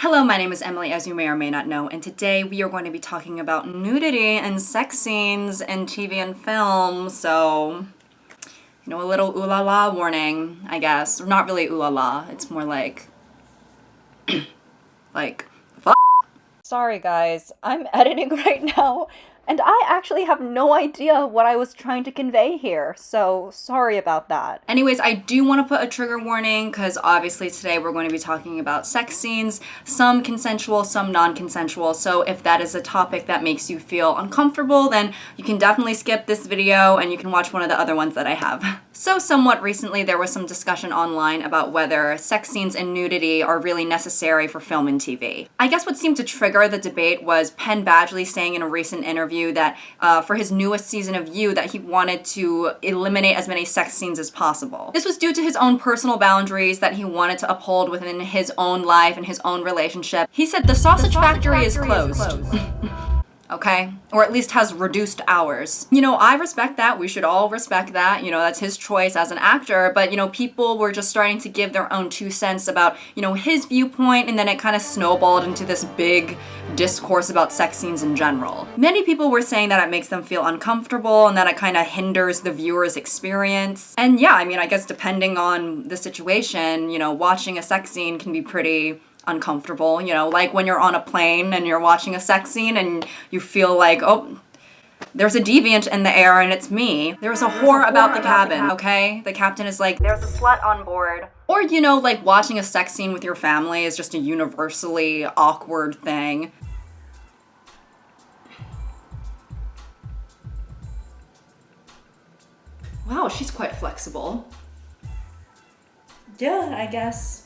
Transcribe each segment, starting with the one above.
Hello, my name is Emily, as you may or may not know, and today we are going to be talking about nudity and sex scenes in TV and film, so, a little ooh la la warning, I guess. Not really ooh la la, it's more like, fuck. Sorry guys, I'm editing right now, and I actually have no idea what I was trying to convey here, so sorry about that. Anyways, I do want to put a trigger warning because obviously today we're going to be talking about sex scenes, some consensual, some non-consensual, so if that is a topic that makes you feel uncomfortable, then you can definitely skip this video and you can watch one of the other ones that I have. So somewhat recently there was some discussion online about whether sex scenes and nudity are really necessary for film and TV. I guess what seemed to trigger the debate was Penn Badgley saying in a recent interview that for his newest season of You that he wanted to eliminate as many sex scenes as possible. This was due to his own personal boundaries that he wanted to uphold within his own life and his own relationship. He said the sausage factory is closed. Okay? Or at least has reduced hours. I respect that. We should all respect that. That's his choice as an actor. But, people were just starting to give their own 2 cents about, his viewpoint, and then it kind of snowballed into this big discourse about sex scenes in general. Many people were saying that it makes them feel uncomfortable and that it kind of hinders the viewer's experience. And yeah, I guess depending on the situation, watching a sex scene can be pretty uncomfortable, like when you're on a plane and you're watching a sex scene and you feel like, oh, there's a deviant in the air and it's me. There's a whore about the cabin, okay? The captain is like, there's a slut on board. Or, like watching a sex scene with your family is just a universally awkward thing. Wow, she's quite flexible. Yeah, I guess.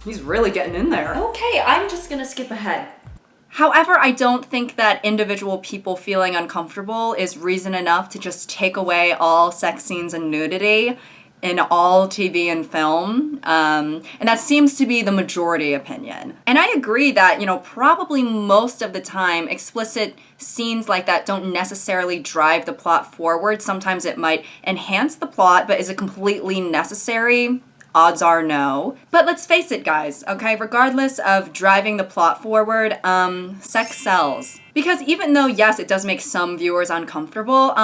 He's really getting in there. Okay, I'm just gonna skip ahead. However, I don't think that individual people feeling uncomfortable is reason enough to just take away all sex scenes and nudity in all TV and film. And that seems to be the majority opinion. And I agree that, probably most of the time, explicit scenes like that don't necessarily drive the plot forward. Sometimes it might enhance the plot, but is it completely necessary? Odds are no. But let's face it, guys, okay? Regardless of driving the plot forward, sex sells. Because even though, yes, it does make some viewers uncomfortable,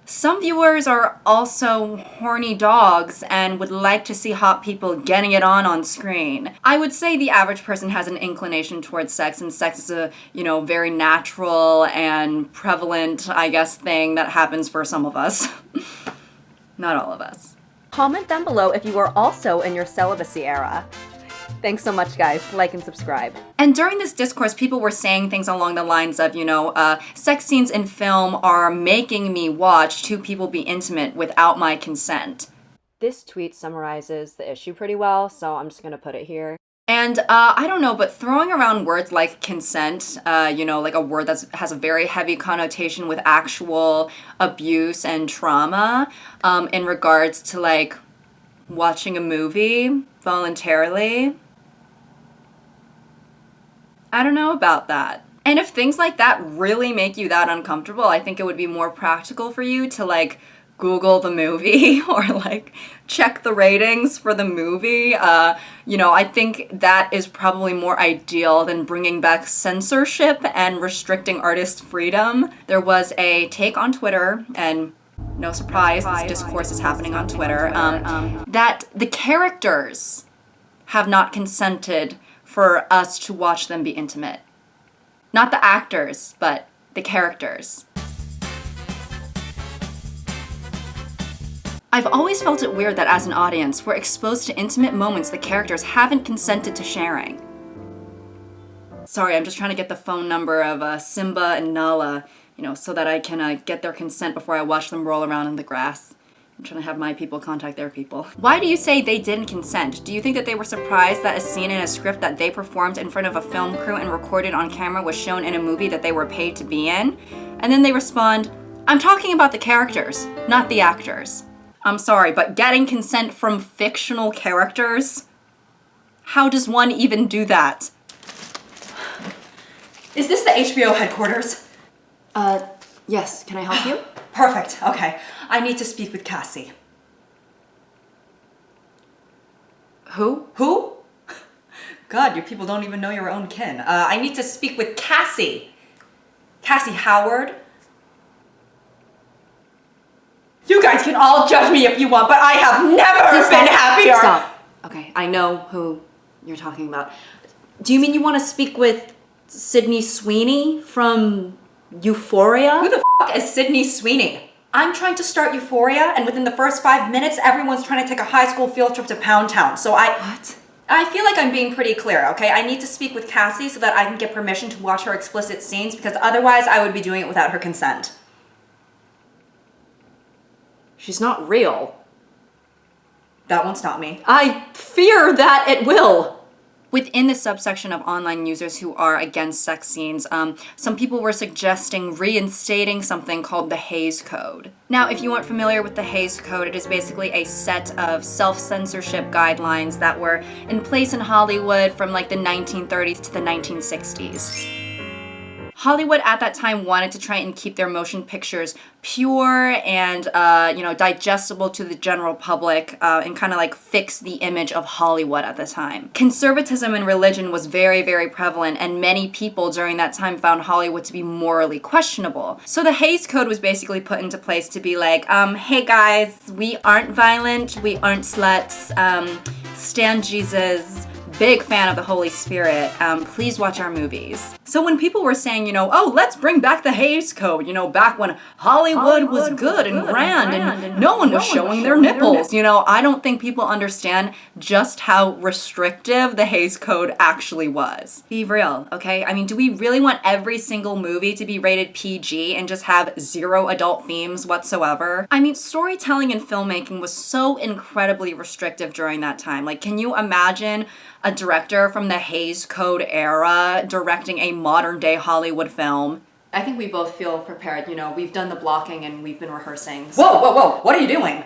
some viewers are also horny dogs and would like to see hot people getting it on screen. I would say the average person has an inclination towards sex, and sex is a, very natural and prevalent, I guess, thing that happens for some of us. Not all of us. Comment down below if you are also in your celibacy era. Thanks so much, guys. Like and subscribe. And during this discourse, people were saying things along the lines of, sex scenes in film are making me watch 2 people be intimate without my consent. This tweet summarizes the issue pretty well, so I'm just gonna put it here. And I don't know, but throwing around words like consent, like a word that has a very heavy connotation with actual abuse and trauma in regards to like watching a movie voluntarily, I don't know about that. And if things like that really make you that uncomfortable, I think it would be more practical for you to like Google the movie or like check the ratings for the movie. I think that is probably more ideal than bringing back censorship and restricting artist freedom. There was a take on Twitter, and no surprise, this discourse is happening on Twitter, that the characters have not consented for us to watch them be intimate. Not the actors, but the characters. I've always felt it weird that as an audience, we're exposed to intimate moments the characters haven't consented to sharing. Sorry, I'm just trying to get the phone number of Simba and Nala, so that I can get their consent before I watch them roll around in the grass. I'm trying to have my people contact their people. Why do you say they didn't consent? Do you think that they were surprised that a scene in a script that they performed in front of a film crew and recorded on camera was shown in a movie that they were paid to be in? And then they respond, I'm talking about the characters, not the actors. I'm sorry, but getting consent from fictional characters? How does one even do that? Is this the HBO headquarters? Yes, can I help you? Perfect, okay. I need to speak with Cassie. Who? Who? God, your people don't even know your own kin. I need to speak with Cassie. Cassie Howard. You guys can all judge me if you want, but I have never been happier. Stop. Okay, I know who you're talking about. Do you mean you want to speak with Sydney Sweeney from Euphoria? Who the f*** is Sydney Sweeney? I'm trying to start Euphoria, and within the first 5 minutes, everyone's trying to take a high school field trip to Pound Town, so What? I feel like I'm being pretty clear, okay? I need to speak with Cassie so that I can get permission to watch her explicit scenes, because otherwise I would be doing it without her consent. She's not real. That won't stop me. I fear that it will. Within the subsection of online users who are against sex scenes, some people were suggesting reinstating something called the Haze Code. Now, if you aren't familiar with the Haze Code, it is basically a set of self-censorship guidelines that were in place in Hollywood from like the 1930s to the 1960s. Hollywood at that time wanted to try and keep their motion pictures pure and, digestible to the general public and kind of like fix the image of Hollywood at the time. Conservatism in religion was very, very prevalent, and many people during that time found Hollywood to be morally questionable. So the Haze Code was basically put into place to be like, hey guys, we aren't violent, we aren't sluts, stand Jesus, big fan of the Holy Spirit, please watch our movies. So when people were saying, oh, let's bring back the Haze Code, back when Hollywood was good and grand and no one was showing their nipples, I don't think people understand just how restrictive the Haze Code actually was. Be real, okay? I mean, do we really want every single movie to be rated PG and just have 0 adult themes whatsoever? I mean, storytelling and filmmaking was so incredibly restrictive during that time. Like, can you imagine a director from the Haze Code era directing a modern day Hollywood film? I think we both feel prepared, we've done the blocking and we've been rehearsing. So. Whoa, what are you doing?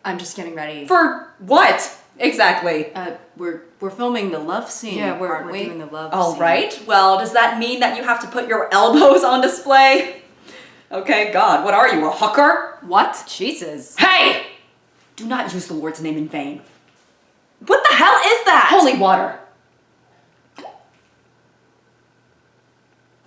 I'm just getting ready. For what? Exactly. We're filming the love scene. Yeah, we're doing the love scene. All right, well, does that mean that you have to put your elbows on display? Okay, God, what are you, a hooker? What? Jesus. Hey! Do not use the Lord's name in vain. What the hell is that? Holy water.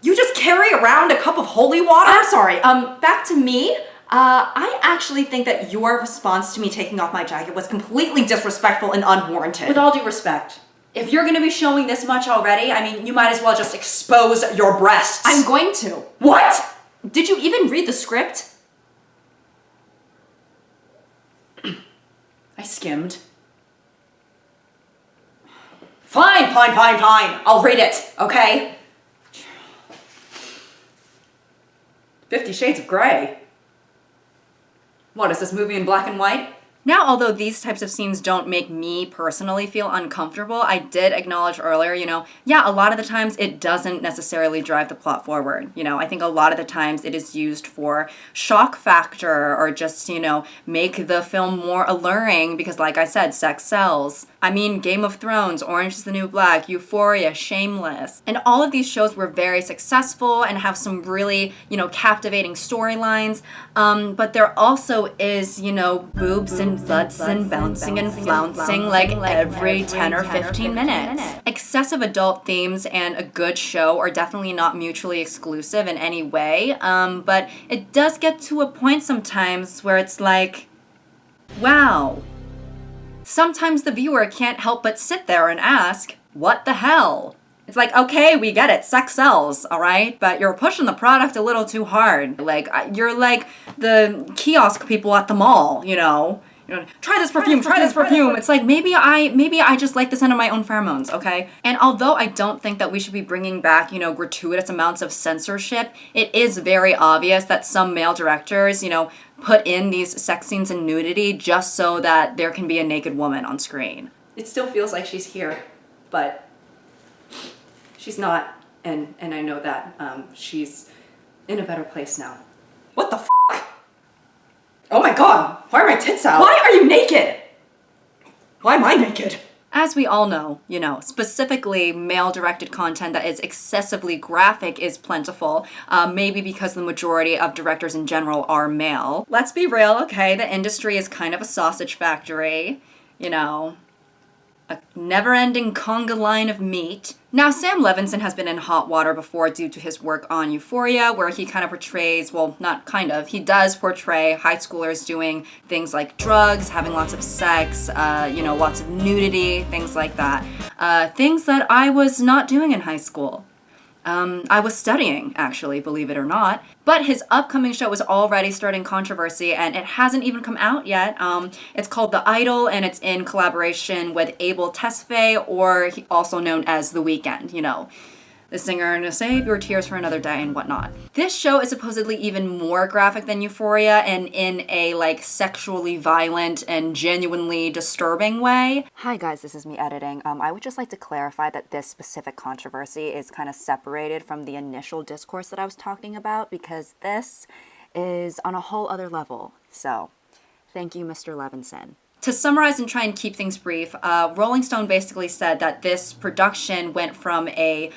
You just carry around a cup of holy water? I'm sorry, back to me. I actually think that your response to me taking off my jacket was completely disrespectful and unwarranted. With all due respect, if you're gonna be showing this much already, I mean, you might as well just expose your breasts. I'm going to. What? Did you even read the script? I skimmed. Fine. I'll read it, okay? 50 Shades of Grey. What, is this movie in black and white? Now, although these types of scenes don't make me personally feel uncomfortable, I did acknowledge earlier, a lot of the times it doesn't necessarily drive the plot forward. I think a lot of the times it is used for shock factor or just, make the film more alluring because, like I said, sex sells. I mean, Game of Thrones, Orange is the New Black, Euphoria, Shameless. And all of these shows were very successful and have some really, captivating storylines. But there also is, boobs and butts and bouncing and flouncing like every 10 or 15 minutes. Excessive adult themes and a good show are definitely not mutually exclusive in any way, but it does get to a point sometimes where it's like, wow. Sometimes the viewer can't help but sit there and ask, what the hell? It's like, okay, we get it, sex sells, all right? But you're pushing the product a little too hard. Like, you're like the kiosk people at the mall, try this perfume. It's like, maybe I just like the scent of my own pheromones, okay? And although I don't think that we should be bringing back, gratuitous amounts of censorship, it is very obvious that some male directors, put in these sex scenes and nudity just so that there can be a naked woman on screen. It still feels like she's here, but she's not, and I know that. She's in a better place now. What the f***? Oh my God, why are my tits out? Why are you naked? Why am I naked? As we all know, specifically male-directed content that is excessively graphic is plentiful, maybe because the majority of directors in general are male. Let's be real, okay? The industry is kind of a sausage factory, a never-ending conga line of meat. Now, Sam Levinson has been in hot water before due to his work on Euphoria, where he kind of portrays, well, not kind of, he does portray high schoolers doing things like drugs, having lots of sex, lots of nudity, things like that. Things that I was not doing in high school. I was studying, actually, believe it or not. But his upcoming show is already starting controversy, and it hasn't even come out yet. It's called The Idol, and it's in collaboration with Abel Tesfaye, or also known as The Weeknd, the singer and Save Your Tears for Another Day and whatnot. This show is supposedly even more graphic than Euphoria, and in a sexually violent and genuinely disturbing way. Hi guys, this is me editing. I would just like to clarify that this specific controversy is kind of separated from the initial discourse that I was talking about, because this is on a whole other level. So, thank you, Mr. Levinson. To summarize and try and keep things brief, Rolling Stone basically said that this production went from a,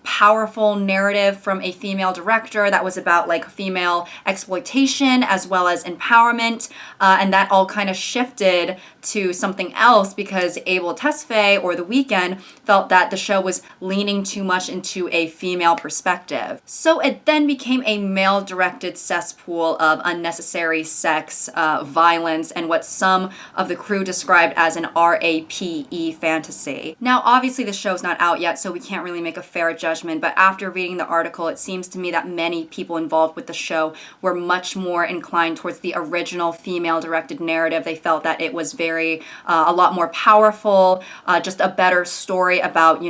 powerful narrative from a female director that was about female exploitation as well as empowerment, and that all kind of shifted to something else because Abel Tesfaye or The Weeknd felt that the show was leaning too much into a female perspective. So it then became a male-directed cesspool of unnecessary sex, violence, and what some of the crew described as an RAPE fantasy. Now, obviously the show's not out yet, so we can't really make a fair judgment, but after reading the article, it seems to me that many people involved with the show were much more inclined towards the original female-directed narrative. They felt that it was a lot more powerful, just a better story about,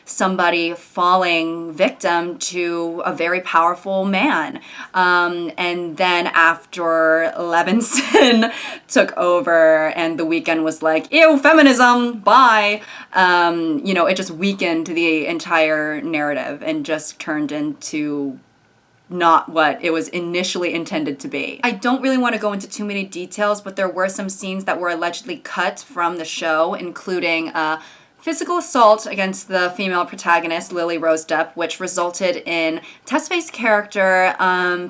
somebody falling victim to a very powerful man. And then after Levinson took over and The Weeknd was like, ew, feminism, bye, it just weakened the entire narrative and just turned into not what it was initially intended to be. I don't really want to go into too many details, but there were some scenes that were allegedly cut from the show, including physical assault against the female protagonist, Lily Rose Depp, which resulted in Tesfaye's character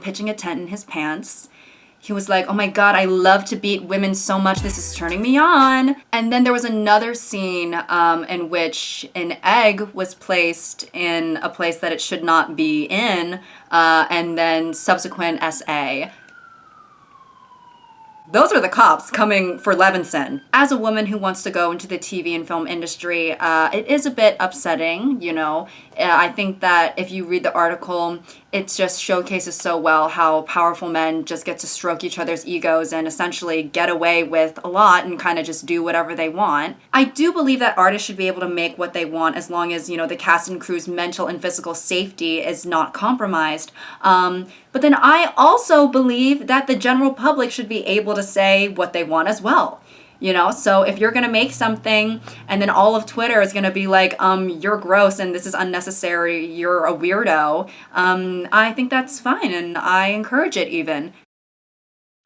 pitching a tent in his pants. He was like, oh my god, I love to beat women so much, this is turning me on. And then there was another scene in which an egg was placed in a place that it should not be in, and then subsequent SA. Those are the cops coming for Levinson. As a woman who wants to go into the TV and film industry, it is a bit upsetting, I think that if you read the article, it just showcases so well how powerful men just get to stroke each other's egos and essentially get away with a lot and kind of just do whatever they want. I do believe that artists should be able to make what they want as long as, the cast and crew's mental and physical safety is not compromised. But then I also believe that the general public should be able to say what they want as well. So if you're gonna make something and then all of Twitter is gonna be like, you're gross and this is unnecessary, you're a weirdo, I think that's fine and I encourage it even.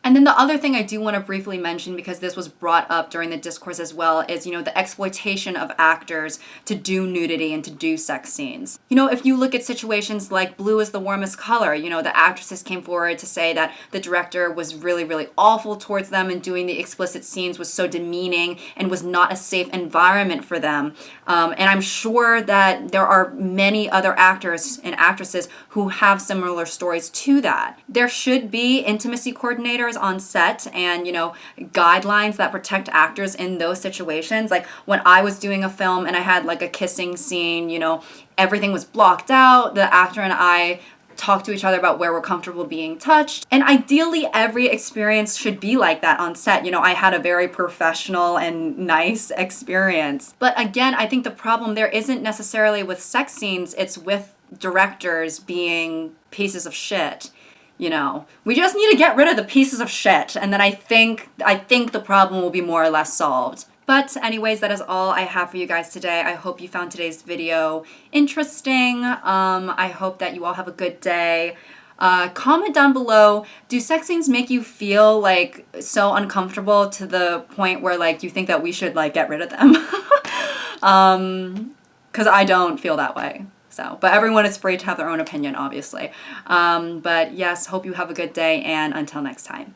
And then the other thing I do want to briefly mention, because this was brought up during the discourse as well, is, the exploitation of actors to do nudity and to do sex scenes. If you look at situations like Blue is the Warmest Color, the actresses came forward to say that the director was really, really awful towards them and doing the explicit scenes was so demeaning and was not a safe environment for them. And I'm sure that there are many other actors and actresses who have similar stories to that. There should be intimacy coordinators on set and, guidelines that protect actors in those situations. Like when I was doing a film and I had a kissing scene, everything was blocked out. The actor and I talk to each other about where we're comfortable being touched. And ideally, every experience should be like that on set. I had a very professional and nice experience. But again, I think the problem there isn't necessarily with sex scenes, it's with directors being pieces of shit. We just need to get rid of the pieces of shit, and then I think the problem will be more or less solved. But anyways, that is all I have for you guys today. I hope you found today's video interesting. I hope that you all have a good day. Comment down below, do sex scenes make you feel so uncomfortable to the point where you think that we should get rid of them? because I don't feel that way. So, but everyone is free to have their own opinion, obviously. But yes, hope you have a good day, and until next time.